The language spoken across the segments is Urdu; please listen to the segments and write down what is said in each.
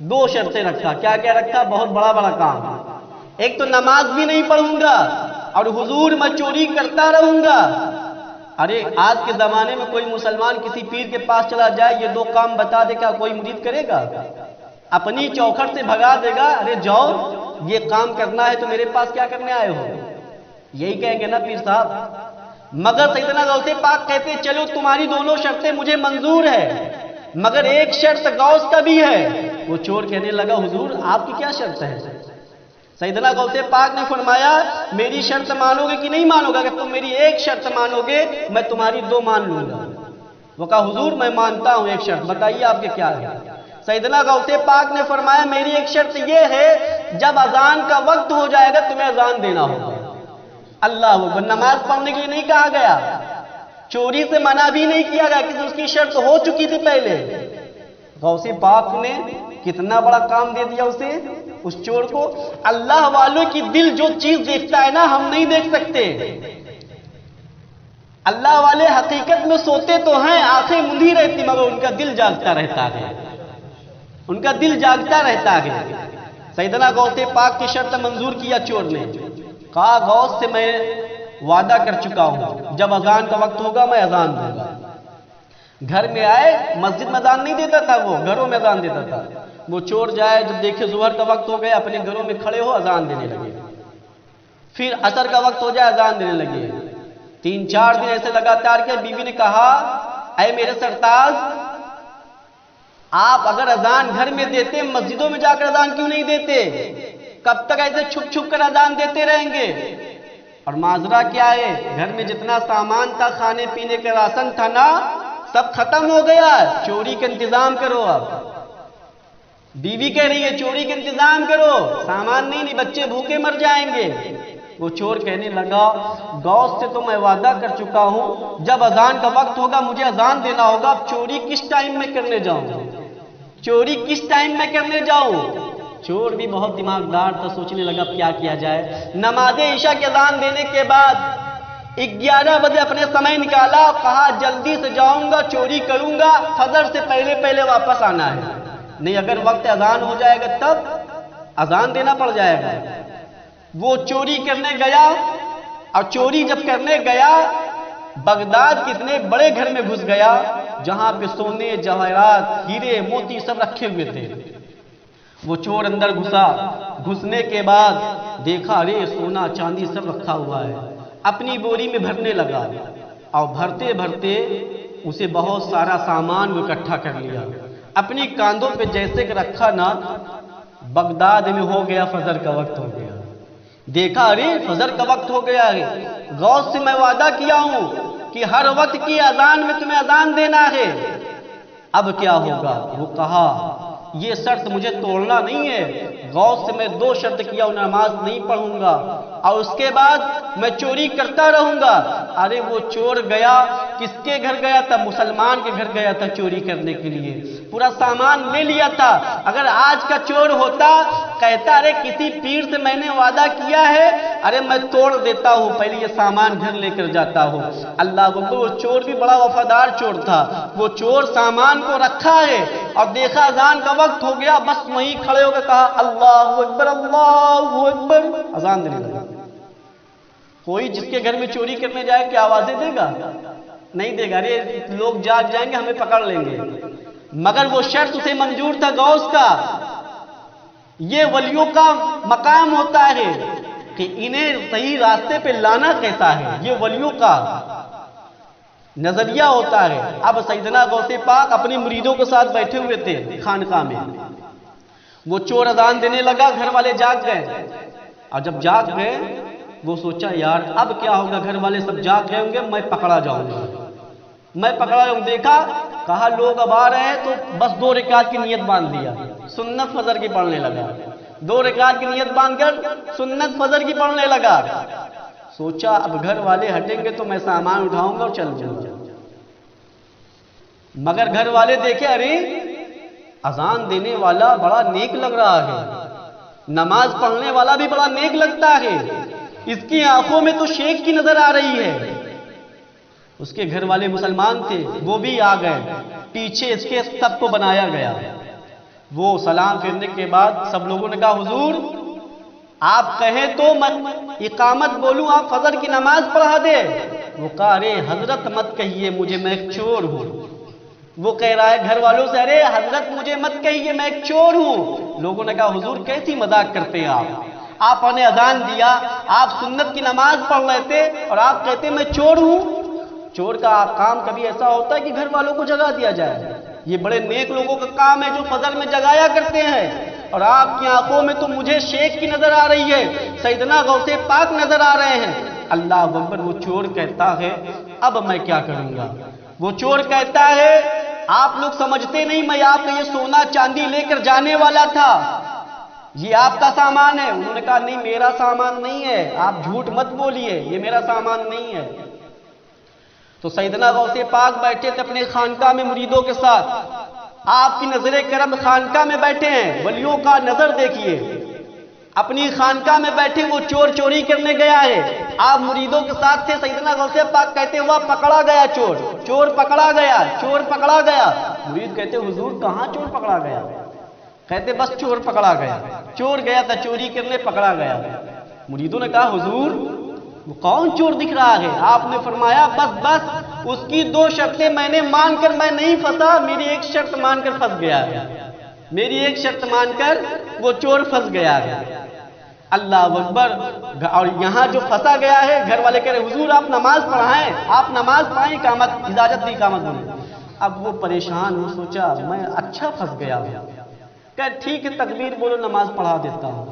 دو شرطیں رکھا. کیا کیا رکھا؟ بہت بڑا بڑا کام. ایک تو نماز بھی نہیں پڑھوں گا اور حضور میں چوری کرتا رہوں گا. ارے آج کے زمانے میں کوئی مسلمان کسی پیر کے پاس چلا جائے، یہ دو کام بتا دے، کیا کوئی مرید کرے گا؟ اپنی چوکھٹ سے بھگا دے گا. ارے جاؤ، یہ کام کرنا ہے تو میرے پاس کیا کرنے آئے ہو؟ یہی کہیں گے نا پیر صاحب. مگر سیدنا غوث پاک کہتے چلو تمہاری دونوں شرطیں مجھے منظور ہے، مگر ایک شرط غوث کا بھی ہے. وہ چور کہنے لگا حضور آپ کی کیا شرط ہے؟ سیدنا غوث پاک نے فرمایا میری شرط مانو گے کہ نہیں مانو گے؟ اگر تم میری ایک شرط مانو گے میں تمہاری دو مان لوں گا. وہ کہا حضور میں مانتا ہوں ایک شرط، بتائیے آپ کے کیا ہے؟ سیدنا غوث پاک نے فرمایا میری ایک شرط یہ ہے، جب اذان کا وقت ہو جائے گا تمہیں اذان دینا ہوگا. اللہ اکبر. نماز پڑھنے کے لیے نہیں کہا گیا، چوری سے منع بھی نہیں کیا گیا، کیونکہ اس کی شرط ہو چکی تھی پہلے. غوث پاک نے کتنا بڑا کام دے دیا اسے، اس چور کو. اللہ والوں کی دل جو چیز دیکھتا ہے نا ہم نہیں دیکھ سکتے. اللہ والے حقیقت میں سوتے تو ہیں، آنکھیں مندھی رہتی، مگر ان کا دل جاگتا رہتا ہے، ان کا دل جاگتا رہتا ہے. سیدنا غوث پاک کی شرط منظور کیا چور نے. کہا غوث سے میں وعدہ کر چکا ہوں، جب اذان کا وقت ہوگا میں اذان دوں گا. گھر میں آئے، مسجد میں اذان نہیں دیتا تھا، وہ گھروں میں اذان دیتا تھا. وہ چور جائے، جب دیکھے ظہر کا وقت ہو گیا اپنے گھروں میں کھڑے ہو اذان دینے لگے. پھر عصر کا وقت ہو جائے اذان دینے لگے. 3-4 دن ایسے لگاتار کیا. بیوی نے کہا اے میرے سرتاج، آپ اگر اذان گھر میں دیتے مسجدوں میں جا کر اذان کیوں نہیں دیتے؟ کب تک ایسے چھپ چھپ کر اذان دیتے رہیں گے؟ اور معذرہ کیا ہے، گھر میں جتنا سامان تھا، کھانے پینے کا راشن تھا نا، سب ختم ہو گیا. چوری کا انتظام کرو. اب بیوی کہہ رہی ہے چوری کا انتظام کرو، سامان نہیں، بچے بھوکے مر جائیں گے. وہ چور کہنے لگا غوث سے تو میں وعدہ کر چکا ہوں، جب اذان کا وقت ہوگا مجھے اذان دینا ہوگا. اب چوری کس ٹائم میں کرنے جاؤں؟ چوری کس ٹائم میں کرنے جاؤں؟ چور بھی بہت دماغدار تھا، سوچنے لگا کیا کیا جائے. نماز عشاء کی اذان دینے کے بعد 11 بجے اپنے سمے نکالا، کہا جلدی سے جاؤں گا، چوری کروں گا، فجر سے پہلے پہلے واپس آنا ہے، نہیں اگر وقت اذان ہو جائے گا تب اذان دینا پڑ جائے گا. وہ چوری کرنے گیا، اور چوری جب کرنے گیا بغداد کے اتنے بڑے گھر میں گھس گیا جہاں پہ سونے، جواہرات، ہیرے، موتی سب رکھے ہوئے تھے. وہ چور اندر گھسا. گھسنے کے بعد دیکھا ارے سونا چاندی سب رکھا ہوا ہے. اپنی بوری میں بھرنے لگا، اور بھرتے بھرتے اسے بہت سارا سامان وہ اکٹھا کر لیا. اپنی کاندھوں پہ جیسے کہ رکھا نا، بغداد میں ہو گیا فجر کا وقت ہو گیا. دیکھا ارے فجر کا وقت ہو گیا ہے، غوث سے میں وعدہ کیا ہوں کہ ہر وقت کی اذان میں تمہیں اذان دینا ہے، اب کیا ہوگا؟ وہ کہا یہ شرط مجھے توڑنا نہیں ہے. غوث سے میں 2 شرط کیا ہوں، نماز نہیں پڑھوں گا اور اس کے بعد میں چوری کرتا رہوں گا. ارے وہ چور گیا، کس کے گھر گیا تھا؟ مسلمان کے گھر گیا تھا چوری کرنے کے لیے. پورا سامان لے لیا تھا. اگر آج کا چور ہوتا کہتا ارے کسی پیر سے میں نے وعدہ کیا ہے، ارے میں توڑ دیتا ہوں، پہلے یہ سامان گھر لے کر جاتا ہوں. اللہ کو وہ چور بھی بڑا وفادار چور تھا. وہ چور سامان کو رکھا ہے اور دیکھا اذان کا وقت ہو گیا، بس وہیں کھڑے ہو کے کہا اللہ اکبر اللہ اکبر، اذان دینے لگا. کوئی جس کے گھر میں چوری کرنے جائے کیا آوازیں دے گا؟ نہیں دے گا. ارے لوگ جاگ جائیں گے، ہمیں پکڑ لیں گے. مگر وہ شرط اسے منظور تھا غوث کا. یہ ولیوں کا مقام ہوتا ہے کہ انہیں صحیح راستے پہ لانا کیسا ہے، یہ ولیوں کا نظریہ ہوتا ہے. اب سیدنا غوث پاک اپنے مریدوں کے ساتھ بیٹھے ہوئے تھے خانقاہ میں. وہ چور اذان دینے لگا، گھر والے جاگ گئے. اور جب جاگ گئے وہ سوچا یار اب کیا ہوگا، گھر والے سب جاگ گئے ہوں گے، میں پکڑا جاؤں گا، میں پکڑا جاؤں. دیکھا کہا لوگ اب آ رہے ہیں تو بس 2 رکعت کی نیت باندھ لیا، سنت فجر کی پڑھنے لگا. 2 رکعت کی نیت باندھ کر سنت فجر کی پڑھنے لگا. سوچا اب گھر والے ہٹیں گے تو میں سامان اٹھاؤں گا اور چل جاؤں گا. مگر گھر والے دیکھے ارے اذان دینے والا بڑا نیک لگ رہا ہے، نماز پڑھنے والا بھی بڑا نیک لگتا ہے، اس کی آنکھوں میں تو شیخ کی نظر آ رہی ہے. اس کے گھر والے مسلمان تھے، وہ بھی آ گئے. پیچھے اس کے سب کو بنایا گیا. وہ سلام پھیرنے کے بعد سب لوگوں نے کہا حضور آپ کہیں تو میں اقامت بولوں، آپ فجر کی نماز پڑھا دے۔ وہ کہا ارے حضرت مت کہیے مجھے، میں ایک چور ہوں۔ وہ کہہ رہا ہے گھر والوں سے ارے حضرت مجھے مت کہیے میں ایک چور ہوں۔ لوگوں نے کہا حضور کیسی مذاق کرتے ہیں آپ نے اذان دیا، آپ سنت کی نماز پڑھ رہے تھے اور آپ کہتے ہیں میں چور ہوں۔ چور کا کام کبھی ایسا ہوتا ہے کہ گھر والوں کو جگا دیا جائے؟ یہ بڑے نیک لوگوں کا کام ہے جو فجر میں جگایا کرتے ہیں، اور آپ کی آنکھوں میں تو مجھے شیخ کی نظر آ رہی ہے، سیدنا غوث پاک نظر آ رہے ہیں۔ اللہ اکبر۔ وہ چور کہتا ہے اب میں کیا کروں گا؟ وہ چور کہتا ہے آپ لوگ سمجھتے نہیں، میں آپ کا یہ سونا چاندی لے کر جانے والا تھا، یہ آپ کا سامان ہے۔ انہوں نے کہا نہیں میرا سامان نہیں ہے، آپ جھوٹ مت بولیے، یہ میرا سامان نہیں ہے۔ تو سیدنا غوث پاک بیٹھے تھے اپنے خانقاہ میں مریدوں کے ساتھ، آپ کی نظر کرم خانقاہ میں بیٹھے ہیں، ولیوں کا نظر دیکھیے، اپنی خانقاہ میں بیٹھے وہ چور چوری کرنے گیا ہے، آپ مریدوں کے ساتھ تھے۔ سیدنا غوث پاک کہتے ہوا پکڑا گیا چور، چور پکڑا گیا، چور پکڑا گیا۔ مرید کہتے حضور کہاں چور پکڑا گیا؟ کہتے بس چور پکڑا گیا، چور گیا تھا چوری کرنے، پکڑا گیا۔ مریدوں نے کہا حضور وہ کون چور دکھ رہا ہے؟ آپ نے فرمایا بس اس کی دو شرطیں میں نے مان کر میں نہیں پھنسا، میری ایک شرط مان کر پھنس گیا ہے، میری ایک شرط مان کر وہ چور پھنس گیا ہے۔ اللہ اکبر۔ اور یہاں جو پھنسا گیا ہے، گھر والے کہہ رہے حضور آپ نماز پڑھائیں، آپ نماز پڑھائیں، اقامت اجازت دی اقامت بولے۔ اب وہ پریشان ہو، سوچا میں اچھا پھنس گیا ہوں، کہ ٹھیک ہے تکبیر بولو نماز پڑھا دیتا ہوں۔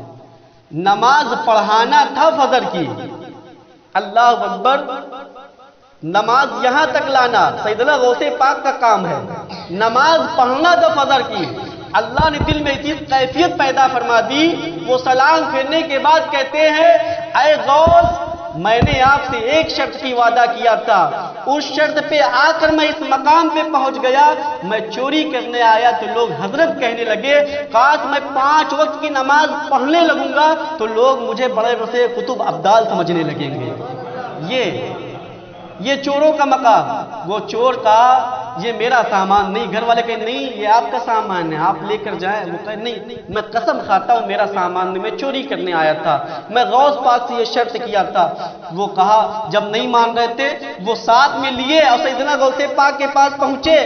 نماز پڑھانا تھا فجر کی، اللہ اکبر، نماز یہاں تک لانا سیدنا غوث پاک کا کام ہے، نماز پڑھنا تھا فجر کی۔ اللہ نے دل میں اتنی کیفیت پیدا فرما دی، وہ سلام پھیرنے کے بعد کہتے ہیں اے غوث میں نے آپ سے ایک شرط کی وعدہ کیا تھا، اس شرط پہ آ کر میں اس مقام پہ پہنچ گیا، میں چوری کرنے آیا تو لوگ حضرت کہنے لگے، کاش میں 5 وقت کی نماز پڑھنے لگوں گا تو لوگ مجھے بڑے بڑے قطب ابدال سمجھنے لگیں گے۔ یہ چوروں کا مقام۔ وہ چور کا یہ میرا سامان نہیں، گھر والے کہیں نہیں یہ آپ کا سامان ہے آپ لے کر جائیں، وہ کہے نہیں میں قسم کھاتا ہوں میرا سامان نہیں، میں چوری کرنے آیا تھا، میں غوث پاک سے یہ شرط کیا تھا۔ وہ کہا جب نہیں مان رہے تھے وہ ساتھ میں لیے اور سیدنا غوث پاک کے پاس پہنچے،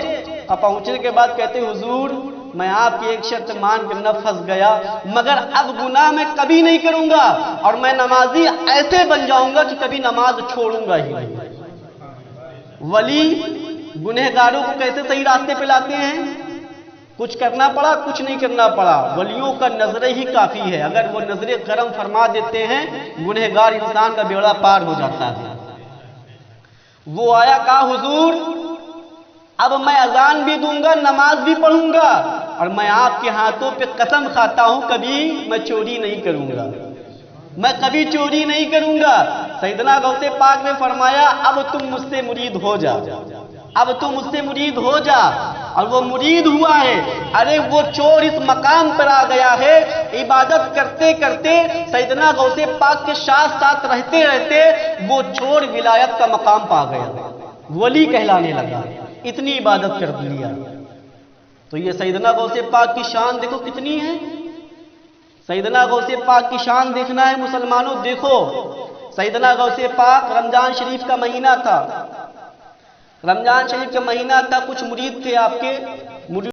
اور پہنچنے کے بعد کہتے حضور میں آپ کی ایک شرط مان کر نہ پھنس گیا، مگر اب گناہ میں کبھی نہیں کروں گا، اور میں نمازی ایسے بن جاؤں گا کہ کبھی نماز چھوڑوں گا ہی نہیں۔ ولی گنہگاروں کو کیسے صحیح راستے پہ لاتے ہیں؟ کچھ کرنا پڑا کچھ نہیں کرنا پڑا، ولیوں کا نظر ہی کافی ہے، اگر وہ نظر کرم فرما دیتے ہیں گنہگار انسان کا بیڑا پار ہو جاتا ہے۔ وہ آیا کہا حضور اب میں اذان بھی دوں گا نماز بھی پڑھوں گا، اور میں آپ کے ہاتھوں پہ قسم کھاتا ہوں کبھی میں چوری نہیں کروں گا، میں کبھی چوری نہیں کروں گا۔ سیدنا غوث پاک نے فرمایا اب تم مجھ سے مرید ہو جا، اب تم مجھ سے مرید ہو جا، اور وہ مرید ہوا ہے۔ ارے وہ چور اس مقام پر آ گیا ہے، عبادت کرتے کرتے سیدنا غوث پاک کے ساتھ رہتے رہتے وہ چور ولایت کا مقام پا گیا، ولی کہلانے لگا، اتنی عبادت کر لیا۔ تو یہ سیدنا غوث پاک کی شان دیکھو کتنی ہے، سیدنا غوث پاک کی شان دیکھنا ہے مسلمانوں، دیکھو سیدنا غوث پاک رمضان شریف کا مہینہ تھا، رمضان شریف کا مہینہ تھا، کچھ مرید تھے آپ کے،